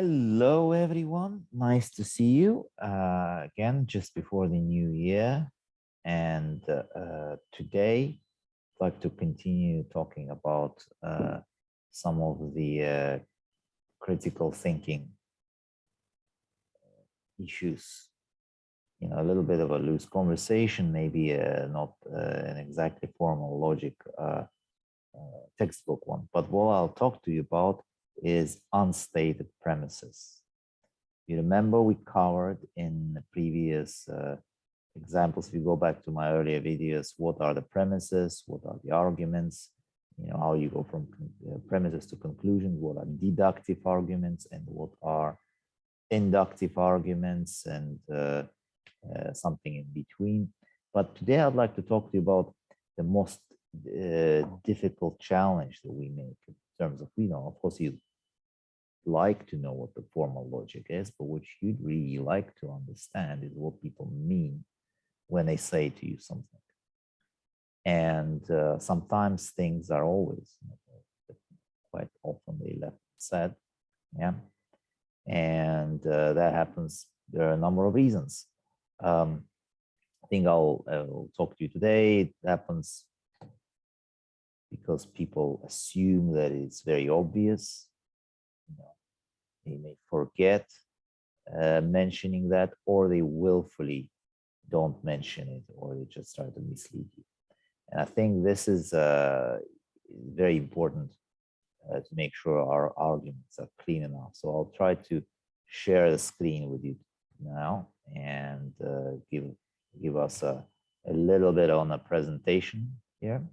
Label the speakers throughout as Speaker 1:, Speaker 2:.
Speaker 1: Hello, everyone. Nice to see you again just before the new year. And today, I'd like to continue talking about some of the critical thinking issues. A little bit of a loose conversation, maybe not an exactly formal logic textbook one. But what I'll talk to you about is unstated premises. You remember we covered in the previous examples, if you go back to my earlier videos, what are the premises, what are the arguments, how you go from premises to conclusions, what are deductive arguments and what are inductive arguments and something in between. But today I'd like to talk to you about the most difficult challenge that we make in terms of, of course, you like to know what the formal logic is, but what you'd really like to understand is what people mean when they say to you something. And sometimes things are always, quite often they left said, yeah. And that happens, there are a number of reasons. I think I'll talk to you today. It happens because people assume that it's very obvious. They may forget mentioning that, or they willfully don't mention it, or they just try to mislead you. And I think this is very important to make sure our arguments are clean enough. So I'll try to share the screen with you now and give us a little bit on a presentation here.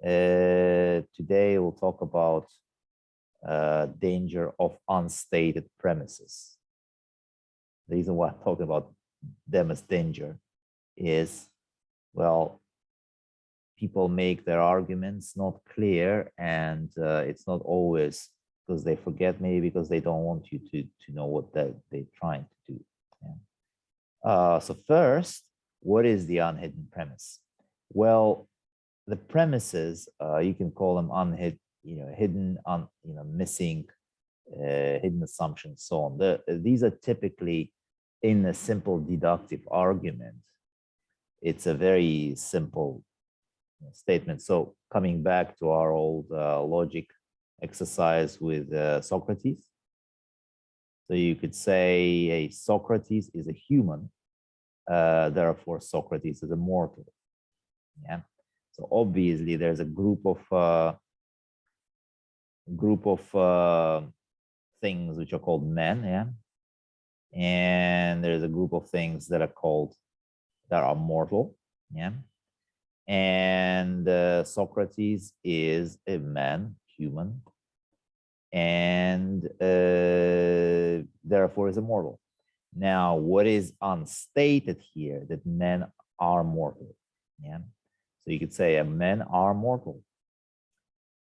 Speaker 1: Today we'll talk about danger of unstated premises. The reason why I'm talking about them as danger is, well, people make their arguments not clear, and it's not always because they forget, maybe because they don't want you to know what they're trying to do. Yeah. So first, what is the unhidden premise? Well, the premises, you can call them unhidden, hidden, missing, hidden assumptions, so on. These are typically in a simple deductive argument. It's a very simple statement. So coming back to our old logic exercise with Socrates. So you could say, hey, Socrates is a human, therefore Socrates is immortal. Yeah. So obviously there's a group of things which are called men, yeah, and there's a group of things that are mortal, yeah, and Socrates is a man, human, and therefore is immortal. Now, what is unstated here? That men are mortal, yeah. So you could say men are mortal.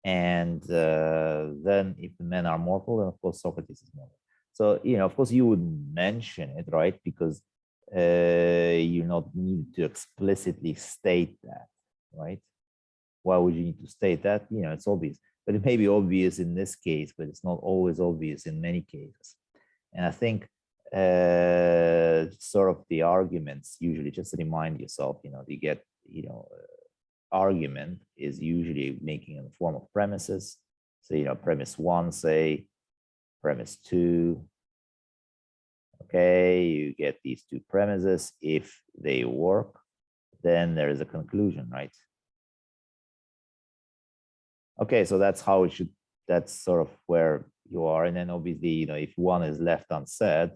Speaker 1: And then if the men are mortal, then of course Socrates is mortal. So, of course you would mention it, right? Because you're not needed to explicitly state that, right? Why would you need to state that? It's obvious, but it may be obvious in this case, but it's not always obvious in many cases. And I think sort of the arguments usually, just to remind yourself, you get, argument is usually making in the form of premises. So, premise one, say, premise two. Okay, you get these two premises. If they work, then there is a conclusion, right? Okay, so that's how it should, that's sort of where you are. And then obviously, if one is left unsaid,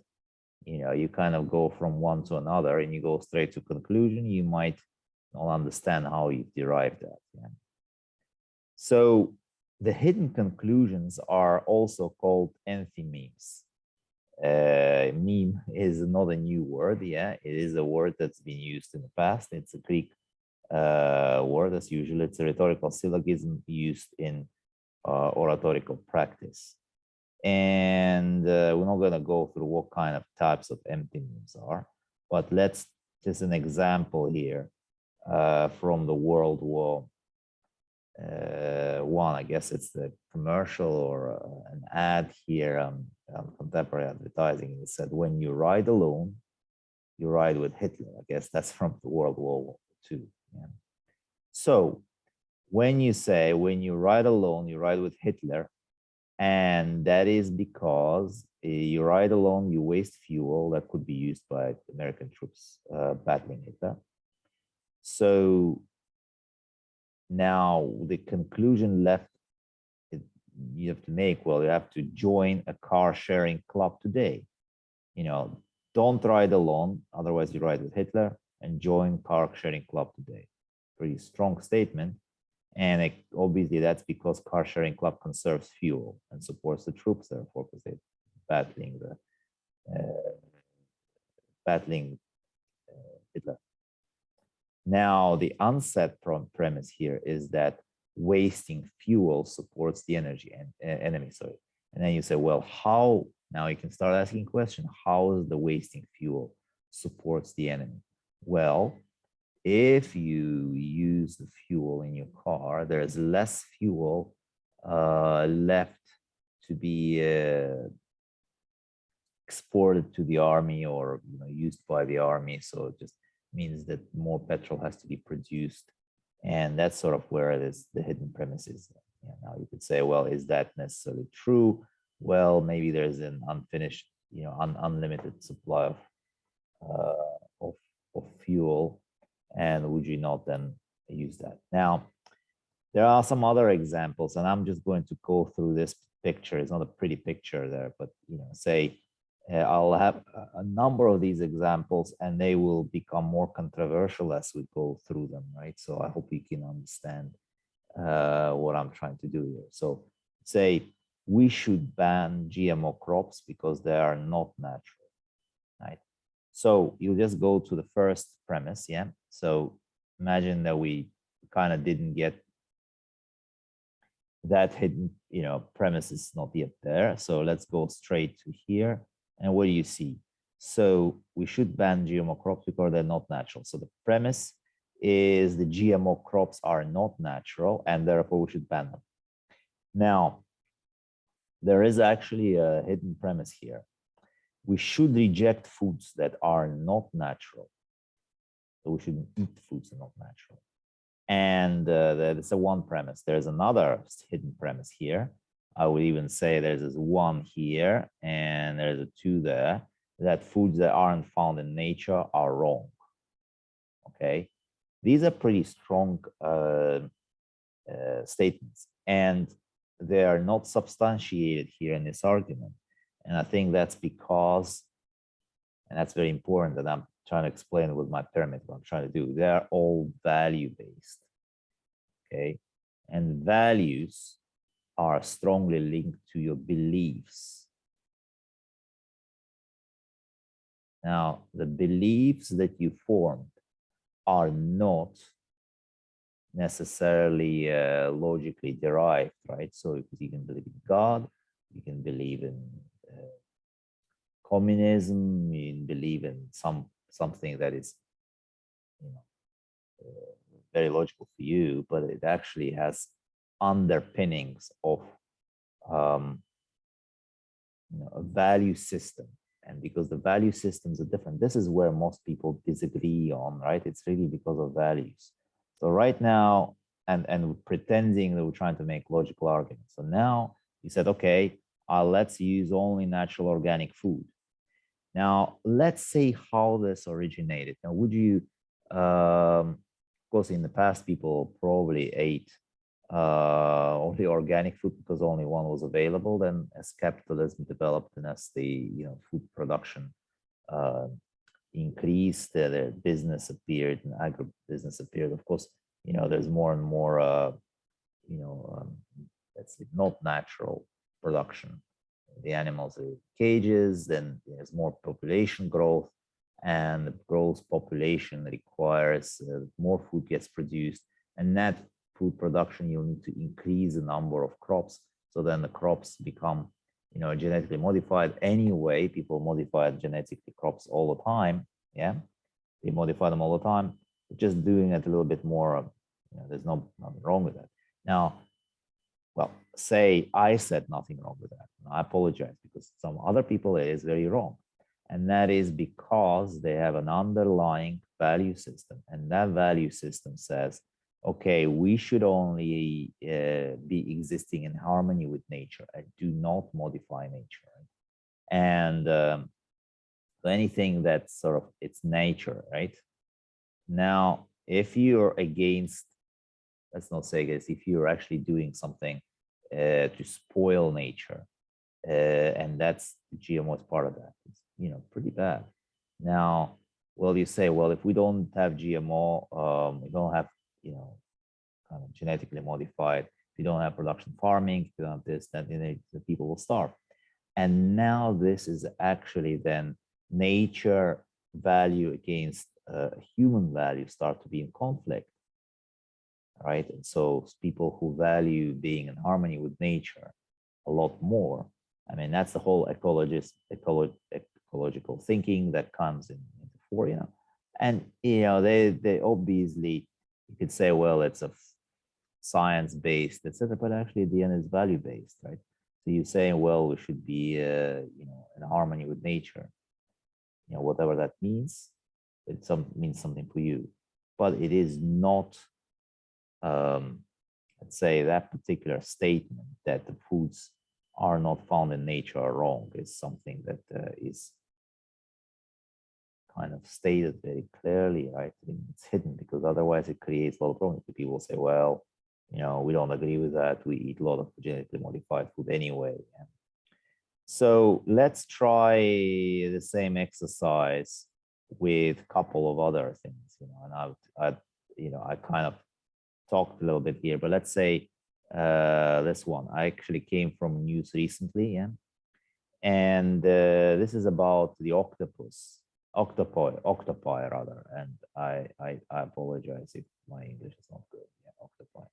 Speaker 1: you kind of go from one to another and you go straight to conclusion. You might not understand how you derived that. Yeah. So the hidden conclusions are also called enthymemes. Meme is not a new word. Yeah, it is a word that's been used in the past. It's a Greek word, as usual. It's a rhetorical syllogism used in oratorical practice. And we're not going to go through what kind of types of enthymemes are, but let's just an example here from the World War I. I guess it's the commercial or an ad here from contemporary advertising. It said, when you ride alone, you ride with Hitler. I guess that's from the World War II. Yeah. So when you say, when you ride alone, you ride with Hitler, and that is because you ride alone, you waste fuel that could be used by American troops battling Hitler. So now the conclusion left you have to make, well, you have to join a car sharing club today. You know, don't ride alone, otherwise you ride with Hitler, and join car sharing club today. Pretty strong statement. And obviously that's because car sharing club conserves fuel and supports the troops, therefore, because they're battling Hitler. Now, the unset premise here is that wasting fuel supports the enemy. Sorry. And then you say, well, how? Now you can start asking question, how is the wasting fuel supports the enemy? Well, if you use the fuel in your car, there's less fuel left to be exported to the army or used by the army. So it just means that more petrol has to be produced. And that's sort of where it is, the hidden premise is. Yeah, now you could say, well, is that necessarily true? Well, maybe there's an unfinished, unlimited supply of fuel. And would you not then use that? Now, there are some other examples, and I'm just going to go through this picture. It's not a pretty picture there, but say I'll have a number of these examples, and they will become more controversial as we go through them, right? So I hope you can understand what I'm trying to do here. So say we should ban GMO crops because they are not natural, right? So you just go to the first premise, yeah? So imagine that we kind of didn't get that hidden, premise is not yet there. So let's go straight to here. And what do you see? So we should ban GMO crops because they're not natural. So the premise is the GMO crops are not natural, and therefore we should ban them. Now, there is actually a hidden premise here. We should reject foods that are not natural. So we shouldn't eat foods that are not natural. And that's a one premise. There's another hidden premise here. I would even say there's this one here and there's a two there, that foods that aren't found in nature are wrong. Okay, these are pretty strong statements, and they are not substantiated here in this argument. And I think that's because, and that's very important, that I'm trying to explain with my pyramid what I'm trying to do. They're all value-based, okay? And values are strongly linked to your beliefs. Now, the beliefs that you formed are not necessarily logically derived, right? So you can believe in God, you can believe in communism, you can believe in something that is, very logical for you, but it actually has underpinnings of a value system. And because the value systems are different, this is where most people disagree on, right? It's really because of values. So right now, and pretending that we're trying to make logical arguments. So now you said, okay, let's use only natural organic food. Now, let's say how this originated. Now, would you, of course, in the past, people probably ate only organic food because only one was available. Then as capitalism developed and as the food production increased, the business appeared and agribusiness appeared. Of course, there's more and more let's say not natural production. The animals are in cages, then there's more population growth, and the growth population requires more food gets produced, and that food production, you'll need to increase the number of crops. So then the crops become, genetically modified. Anyway, people modify genetically crops all the time. Yeah, they modify them all the time. Just doing it a little bit more. There's nothing wrong with that. Now, well, say I said nothing wrong with that. I apologize because some other people it is very wrong. And that is because they have an underlying value system. And that value system says, okay, we should only be existing in harmony with nature and do not modify nature. And anything that's sort of its nature, right? Now, if you're against, let's not say this, if you're actually doing something to spoil nature, and that's GMO is part of that, it's, you know, pretty bad. Now, well, you say, well, if we don't have GMO, we don't have, you know, kind of genetically modified, if you don't have production farming, if you don't have this, then the people will starve. And now this is actually then nature value against human value start to be in conflict, right? And so people who value being in harmony with nature a lot more. I mean, that's the whole ecological thinking that comes into fore, you know. And you know, they obviously, you could say, well, it's a science-based, etc., but actually at the end it's value-based, right? So you're saying, well, we should be, you know, in harmony with nature, you know, whatever that means. It means something for you, but it is not, let's say, that particular statement that the foods are not found in nature are wrong is something that is kind of stated very clearly, right? I mean, it's hidden because otherwise it creates a lot of problems. People say, well, you know, we don't agree with that. We eat a lot of genetically modified food anyway. Yeah. So let's try the same exercise with a couple of other things, you know, and you know, I kind of talked a little bit here, but let's say this one, I actually came from news recently, yeah, and this is about the octopi rather, and I apologize if my English is not good. Yeah, octopi.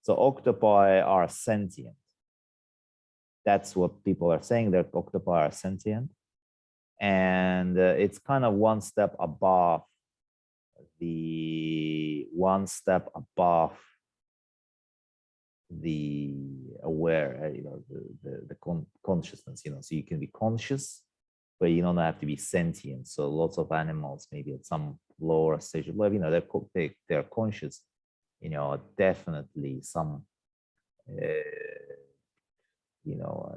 Speaker 1: So octopi are sentient. That's what people are saying, that octopi are sentient, and it's kind of one step above the aware, you know, the consciousness, you know, so you can be conscious, but you don't have to be sentient. So lots of animals, maybe at some lower stage of life, you know, they're conscious, you know, definitely some, you know,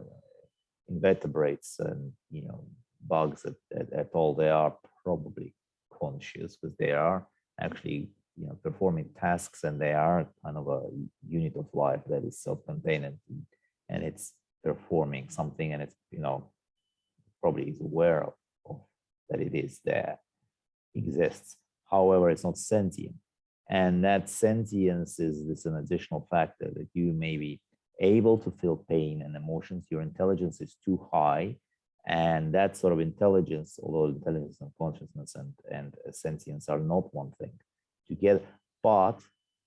Speaker 1: invertebrates and, you know, bugs at all, they are probably conscious because they are actually, you know, performing tasks, and they are kind of a unit of life that is self-contained, and it's performing something, and it's, you know, probably is aware of that it is there, exists. However, it's not sentient, and that sentience is this an additional factor that you may be able to feel pain and emotions. Your intelligence is too high, and that sort of intelligence, although intelligence and consciousness and sentience are not one thing together, but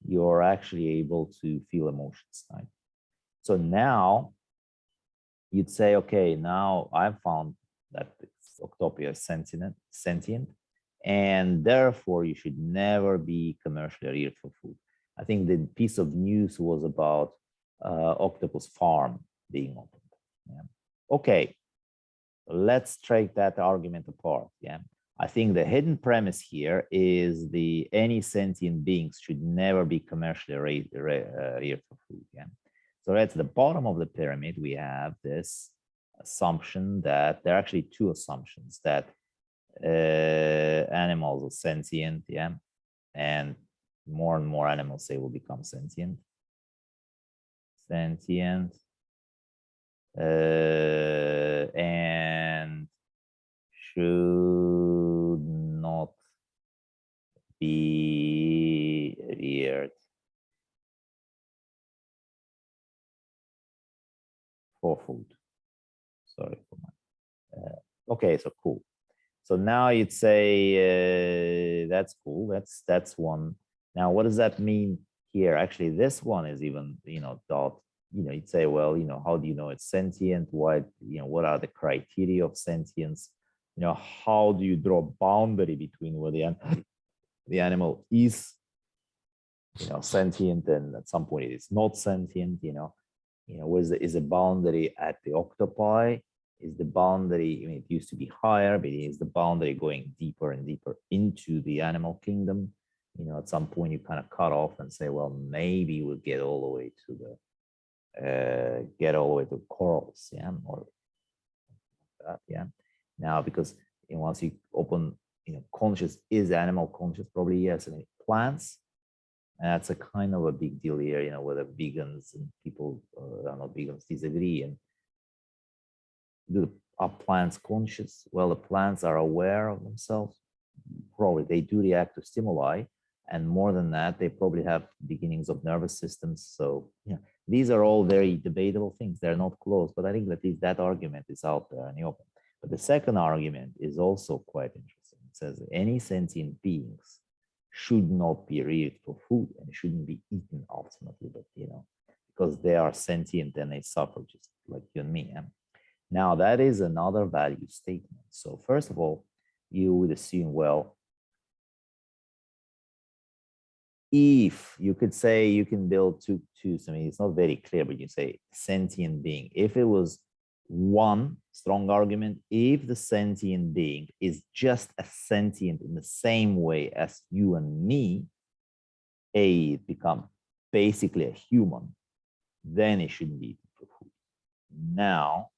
Speaker 1: you're actually able to feel emotions, right? So now you'd say, okay, now I've found that octopi is sentient, and therefore you should never be commercially reared for food. I think the piece of news was about octopus farm being opened. Yeah. Okay, let's take that argument apart. Yeah, I think the hidden premise here is the any sentient beings should never be commercially reared for food. Yeah. So at the bottom of the pyramid, we have this assumption that there are actually two assumptions that animals are sentient, yeah, and more animals say will become sentient. And should not be reared for food. Sorry for my. Okay, so cool. So now you'd say that's cool. That's one. Now, what does that mean here? Actually, this one is even, you know, thought. You know, you'd say, well, you know, how do you know it's sentient? What, you know, what are the criteria of sentience? You know, how do you draw a boundary between where the animal is, you know, sentient, and at some point it is not sentient, you know? You know, is the boundary at the octopi? Is the boundary, I mean, it used to be higher, but is the boundary going deeper and deeper into the animal kingdom? You know, at some point you kind of cut off and say, well, maybe we'll get all the way to the corals, yeah, or that, yeah. Now, because once you open, conscious, is animal conscious? Probably yes. I mean, plants, and that's a kind of a big deal here, whether vegans and people are not vegans disagree. And are plants conscious? Well, the plants are aware of themselves. Probably they do react to stimuli, and more than that, they probably have beginnings of nervous systems. So yeah, these are all very debatable things. They're not closed, but I think at least that argument is out there in the open. But the second argument is also quite interesting. It says any sentient beings should not be reared for food and shouldn't be eaten ultimately, but because they are sentient and they suffer just like you and me. Yeah? Now, that is another value statement. So first of all, you would assume, well, if you could say you can build two, I mean, it's not very clear, but you say sentient being. If it was one strong argument, if the sentient being is just a sentient in the same way as you and me, it become basically a human, then it shouldn't be eaten for food. Now,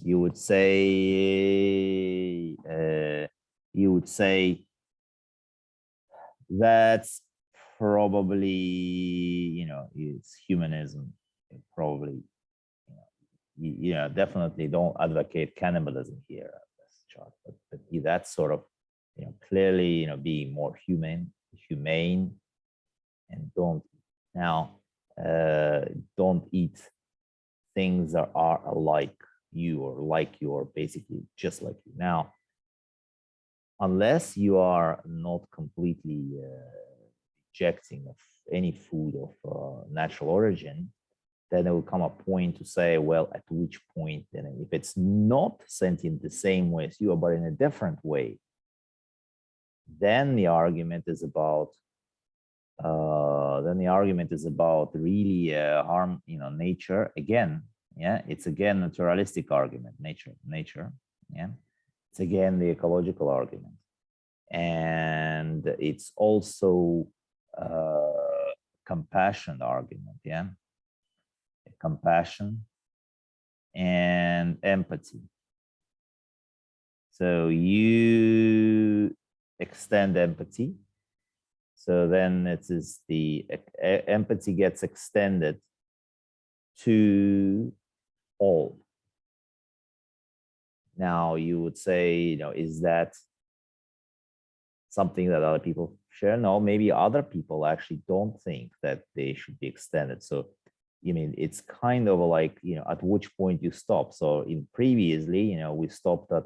Speaker 1: you would say that's probably it's humanism. Probably definitely don't advocate cannibalism here at this chart, but that's sort of clearly being more humane, and don't eat things that are alike you or like you or basically just like you. Now, unless you are not completely rejecting of any food of natural origin, then there will come a point to say, well, at which point, then if it's not sentient the same way as you are, but in a different way, then the argument is about really harm, nature again. Yeah, it's again naturalistic argument, nature. Yeah, it's again the ecological argument, and it's also compassion argument. Yeah, compassion and empathy. So you extend empathy. So then it is the empathy gets extended to all. Now you would say, is that something that other people share? No, maybe other people actually don't think that they should be extended. So you mean it's kind of like, at which point you stop. So in previously, we stopped at,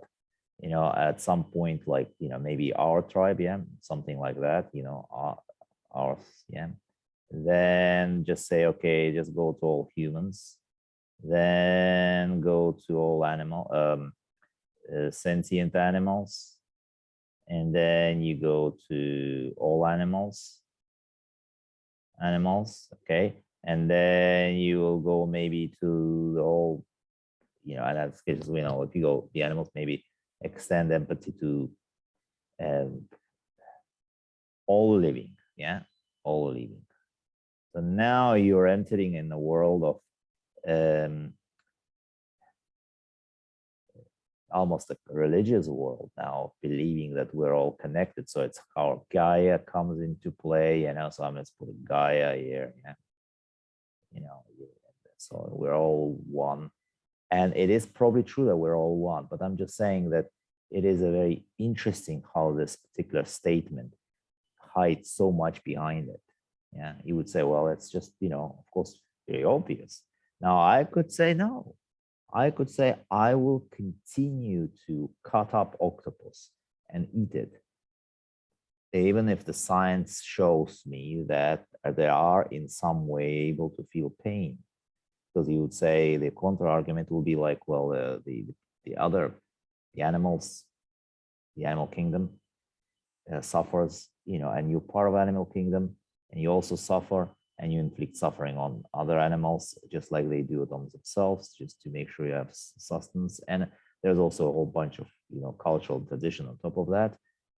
Speaker 1: at some point, like, maybe our tribe, yeah, something like that, ours, yeah. Then just say, okay, just go to all humans, then go to all sentient animals, and then you go to all animals, okay, and then you will go maybe to all, and that's because if you go the animals, maybe extend empathy to all living, yeah, all living. So now you're entering in the world of almost a religious world now, believing that we're all connected. So it's how Gaia comes into play, so I'm just putting Gaia here, yeah. So we're all one. And it is probably true that we're all one, but I'm just saying that it is a very interesting how this particular statement hides so much behind it. Yeah, you would say, well, it's just, of course, very obvious. Now, I could say no. I could say I will continue to cut up octopus and eat it, even if the science shows me that they are in some way able to feel pain. Because you would say the counter argument will be like, well, the animals, the animal kingdom suffers, and you're part of animal kingdom, and you also suffer, and you inflict suffering on other animals, just like they do it on themselves, just to make sure you have sustenance. And there's also a whole bunch of, cultural tradition on top of that.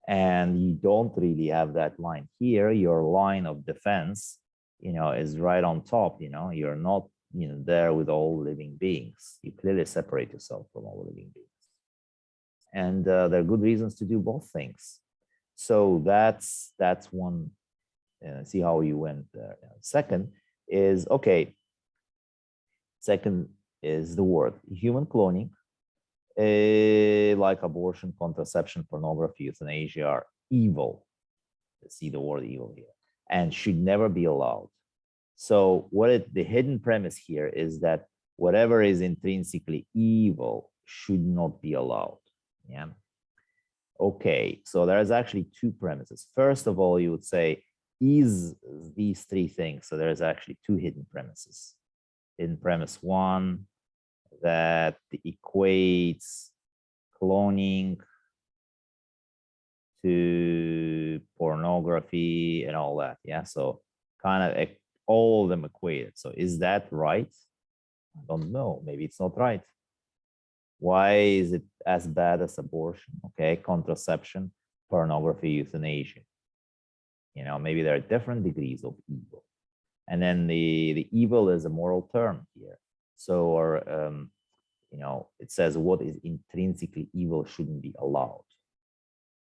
Speaker 1: And you don't really have that line here. Your line of defense, is right on top. You're not, there with all living beings. You clearly separate yourself from all living beings. And there are good reasons to do both things. So that's one. See how you went there. Second is the word human cloning, like abortion, contraception, pornography, euthanasia are evil. See the word evil here, and should never be allowed. So the hidden premise here is that whatever is intrinsically evil should not be allowed. Yeah. Okay, so there's actually two premises. First of all, you would say, is these three things. So there's actually two hidden premises. Hidden premise one, that equates cloning to pornography and all that. Yeah, so kind of all of them equated. So is that right? I don't know. Maybe it's not right. Why is it as bad as abortion? Okay, contraception, pornography, euthanasia. Maybe there are different degrees of evil. And then the evil is a moral term here. So, or, it says what is intrinsically evil shouldn't be allowed.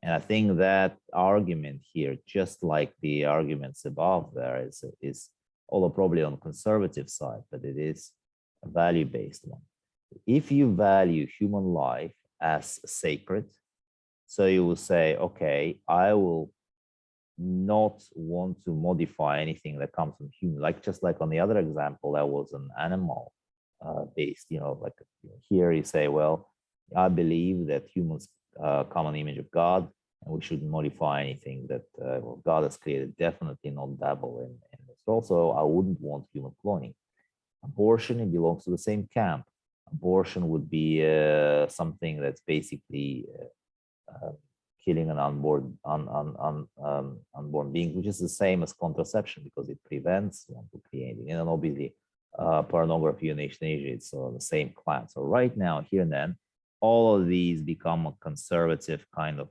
Speaker 1: And I think that argument here, just like the arguments above there, is although probably on the conservative side, but it is a value-based one. If you value human life as sacred, so you will say, okay, I will not want to modify anything that comes from human, just like on the other example, that was an animal based, here you say, well, I believe that humans come in the image of God, and we shouldn't modify anything that God has created, definitely not dabble in this. Also, I wouldn't want human cloning. Abortion, it belongs to the same camp. Abortion would be something that's basically killing an unborn being, which is the same as contraception because it prevents one from creating. And then obviously, pornography and euthanasia, it's the same class. So right now, here and then, all of these become a conservative kind of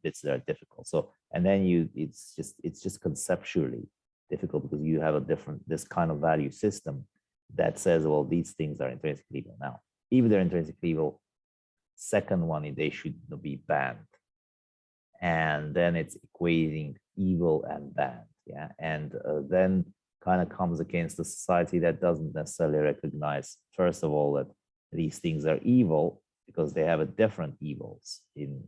Speaker 1: bits that are difficult. So, and then it's just conceptually difficult because you have this kind of value system that says, well, these things are intrinsically evil. Now, if they're intrinsically evil, second one, they should be banned. And then it's equating evil and bad. Yeah. And then kind of comes against a society that doesn't necessarily recognize, first of all, that these things are evil because they have a different evils because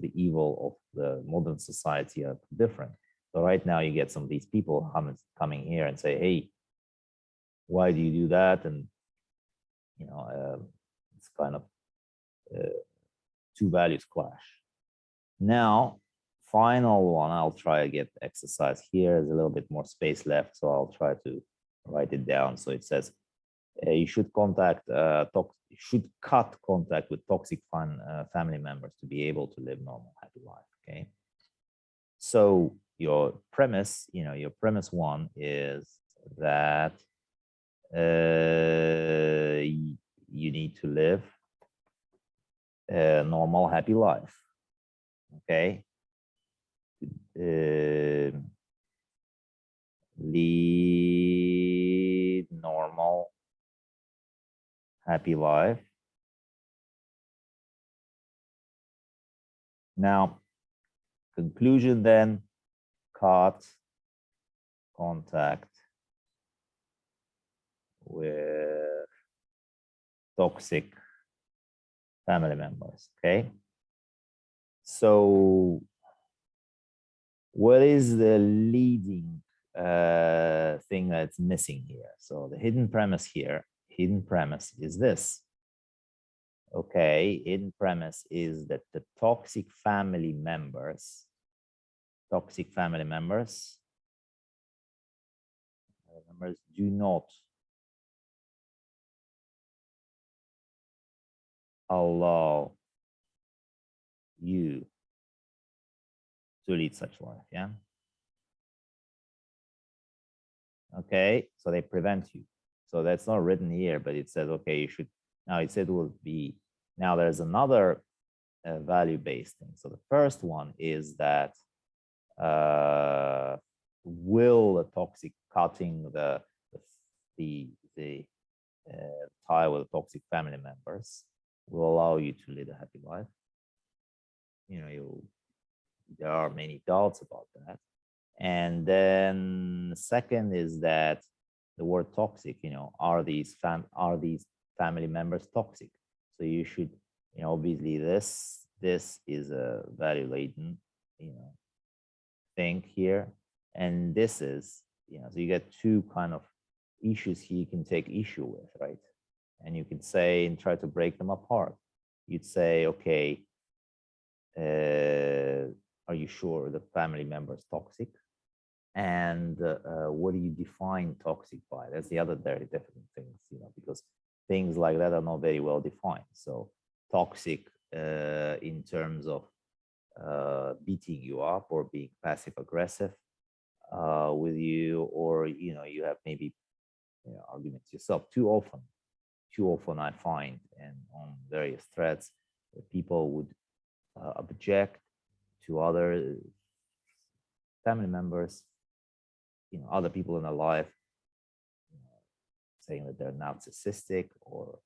Speaker 1: the evil of the modern society are different. So right now you get some of these people coming here and say, hey, why do you do that? And, it's kind of two values clash. Now, final one, I'll try to get exercise here. There's a little bit more space left, so I'll try to write it down. So it says you should should cut contact with toxic family members to be able to live normal, happy life. Okay. So your premise, your premise one is that you need to live a normal, happy life. Okay. Lead normal, happy life. Now, conclusion then, cut contact with toxic family members. Okay. So what is the leading thing that's missing here? So the hidden premise is this. Okay, hidden premise is that the toxic family members do not allow you to lead such life. Yeah. Okay, so they prevent you. So that's not written here, but it says, okay, you should. Now it said will be. Now there's another value-based thing. So the first one is that will the toxic cutting the tie with toxic family members will allow you to lead a happy life. You know, there are many doubts about that. And then second is that the word toxic, are these family members toxic? So you should, obviously this is a value laden, thing here. And this is, so you get two kind of issues here you can take issue with, right? And you can say and try to break them apart. You'd say, okay, are you sure the family member is toxic? And what do you define toxic by? That's the other very different things, because things like that are not very well defined. So toxic in terms of beating you up or being passive aggressive with you, or you have maybe arguments yourself. Too often I find, and on various threads, that people would object to other family members, other people in their life, saying that they're narcissistic or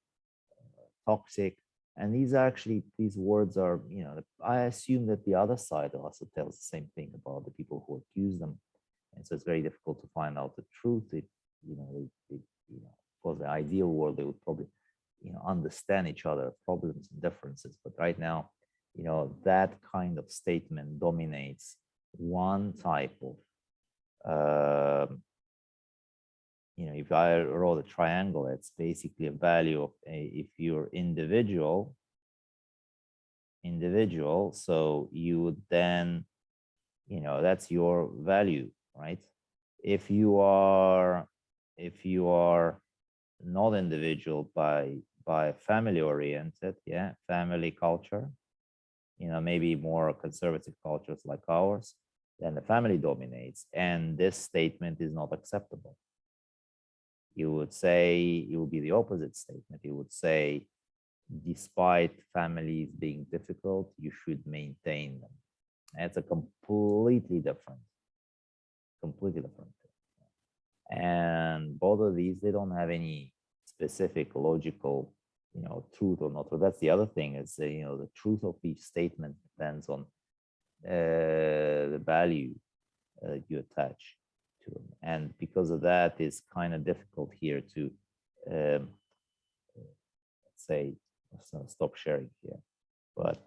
Speaker 1: toxic. And these words are, I assume that the other side also tells the same thing about the people who accuse them. And so it's very difficult to find out the truth. Of course, the ideal world, they would probably, understand each other, problems and differences. But right now, that kind of statement dominates one type of, if I roll a triangle, it's basically a value of if you're individual, so you would then, that's your value, right? If you are not individual by family oriented, yeah, family culture, maybe more conservative cultures like ours, then the family dominates, and this statement is not acceptable. You would say, it would be the opposite statement. You would say, despite families being difficult, you should maintain them. And it's a completely different thing. And both of these, they don't have any specific logical, truth or not. So that's the other thing is, the truth of each statement depends on the value you attach to them. And because of that, it's kind of difficult here to, let's say, stop sharing here. But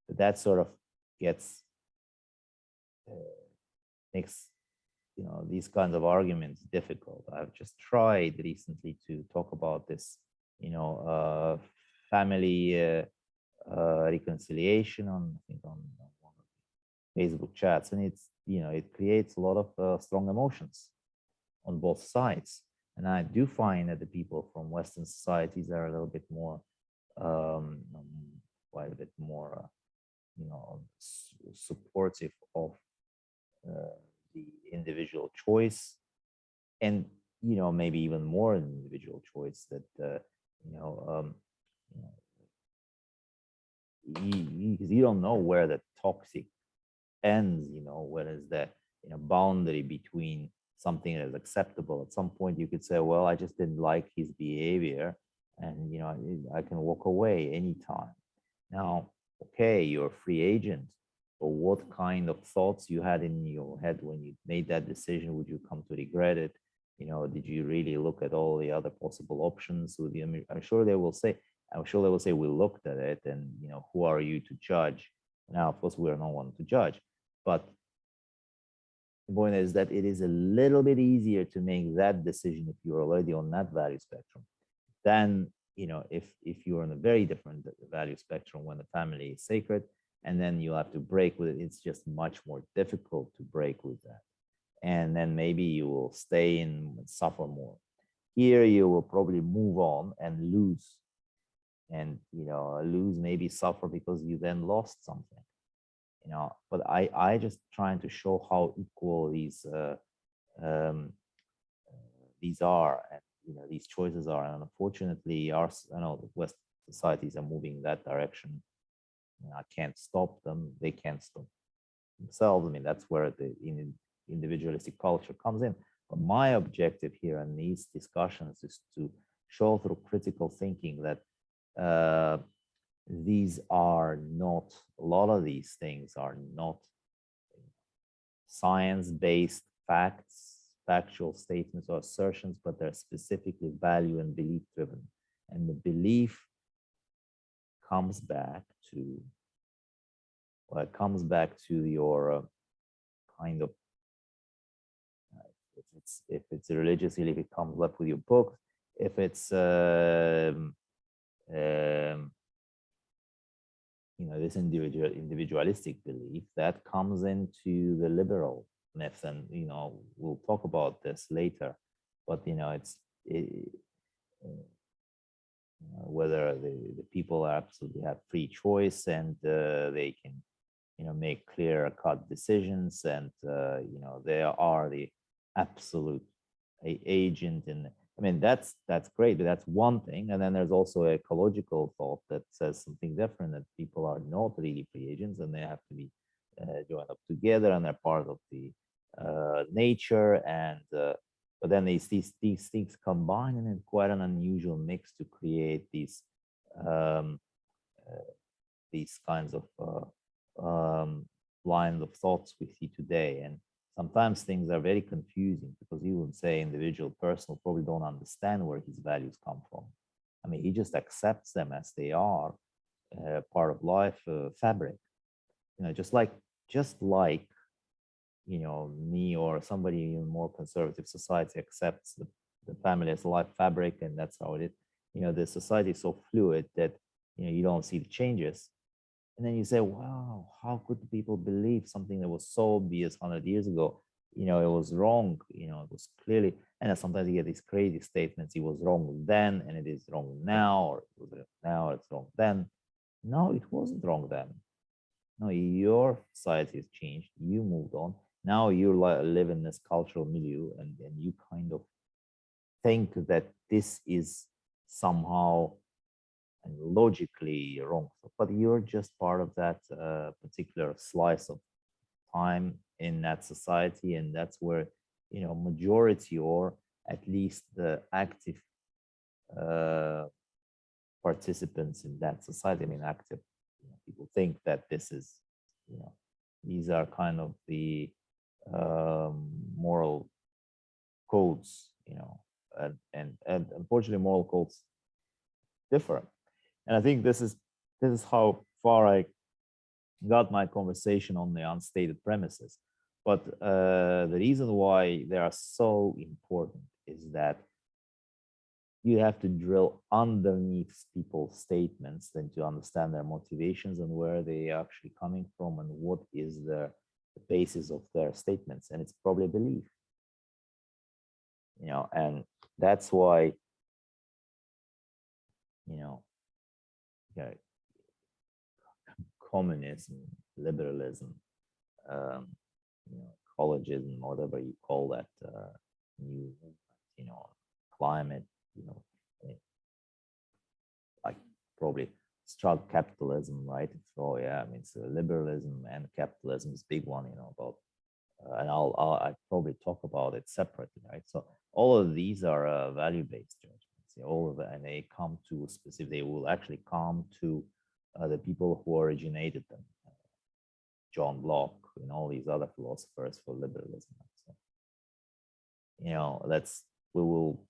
Speaker 1: that sort of makes these kinds of arguments difficult. I've just tried recently to talk about this, family reconciliation on, I think, on one of the Facebook chats, and it's it creates a lot of strong emotions on both sides. And I do find that the people from Western societies are a little bit more, quite a bit more, supportive of the individual choice, and maybe even more individual choice that you don't know where the toxic ends, where is the boundary between something that is acceptable. At some point you could say, well, I just didn't like his behavior, and I can walk away anytime. Now, okay, you're a free agent, but what kind of thoughts you had in your head when you made that decision? Would you come to regret it? Did you really look at all the other possible options with you? I'm sure they will say, we looked at it, and who are you to judge? Now, of course, we are no one to judge, but the point is that it is a little bit easier to make that decision if you're already on that value spectrum than if you're on a very different value spectrum when the family is sacred, and then you have to break with it. It's just much more difficult to break with that, and then maybe you will stay in and suffer more. Here you will probably move on and lose, and maybe suffer because you then lost something. But I just trying to show how equal um, these are, and these choices are. And unfortunately, the West societies are moving in that direction. I can't stop them; they can't stop themselves. I mean, that's where the individualistic culture comes in. But my objective here in these discussions is to show through critical thinking that these are not, a lot of these things are not science-based facts, factual statements or assertions, but they're specifically value and belief driven. And the belief comes back to, well, it comes back to your kind of, if it's a religious belief, it comes up with your book. If it's this individualistic belief, that comes into the liberal myth, and we'll talk about this later. But whether the people absolutely have free choice, and they can make clear cut decisions, and they are the absolute agent. And I mean, that's great, but that's one thing. And then there's also ecological thought that says something different, that people are not really free agents, and they have to be joined up together, and they're part of the nature. And but then these things combine in quite an unusual mix to create um, these kinds of lines of thoughts we see today. And sometimes things are very confusing, because you would say individual personal probably don't understand where his values come from. I mean, he just accepts them as they are, part of life fabric. Just like me or somebody in more conservative society accepts the family as life fabric, and that's how it is. The society is so fluid that you don't see the changes. And then you say, wow, how could people believe something that was so obvious 100 years ago? It was wrong. It was clearly, and then sometimes you get these crazy statements. It was wrong then, and it is wrong now, or now it's wrong then. No, it wasn't wrong then. No, your society has changed. You moved on. Now you live in this cultural milieu, and you kind of think that this is somehow and logically wrong, but you're just part of that particular slice of time in that society, and that's where majority, or at least the active participants in that society, I mean active people, think that this is these are kind of the moral codes, and unfortunately moral codes differ. And I think this is how far I got my conversation on the unstated premises. But the reason why they are so important is that you have to drill underneath people's statements then to understand their motivations and where they are actually coming from, and what is the basis of their statements. And it's probably a belief, and that's why, yeah, communism, liberalism, ecologism, whatever you call that, new movement, climate, like probably struck capitalism, right? So yeah, I mean, so liberalism and capitalism is a big one, about, and I probably talk about it separately, right? So all of these are value-based judgments. All of it, and they come to specific. They will actually come to the people who originated them, John Locke and all these other philosophers for liberalism. So, we will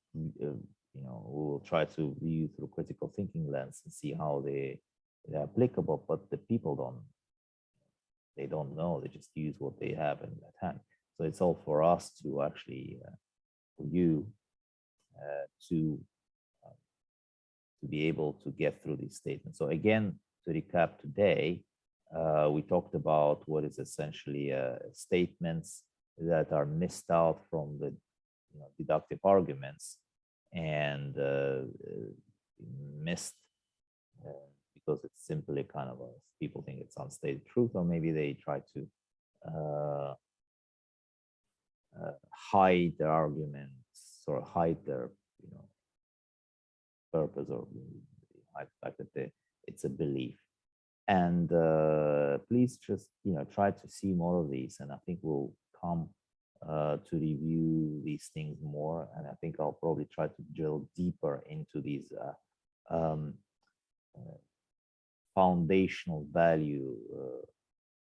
Speaker 1: try to view through critical thinking lens and see how they're applicable, but the people don't know. They just use what they have in that hand. So it's all for us to actually, for you, to be able to get through these statements. So again, to recap today, we talked about what is essentially statements that are missed out from the deductive arguments, and missed because it's simply kind of a, people think it's unstated truth, or maybe they try to uh, hide their arguments or hide their, you know, purpose, or hide the fact that it's a belief. And please just, you know, try to see more of these, and I think we'll come to review these things more, and I think I'll probably try to drill deeper into these um, foundational value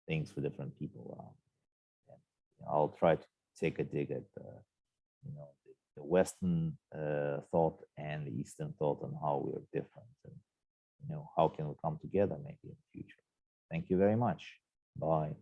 Speaker 1: things for different people. And, you know, I'll try to take a dig at you know, the Western thought and the Eastern thought, and how we're different, and, you know, how can we come together maybe in the future. Thank you very much. Bye.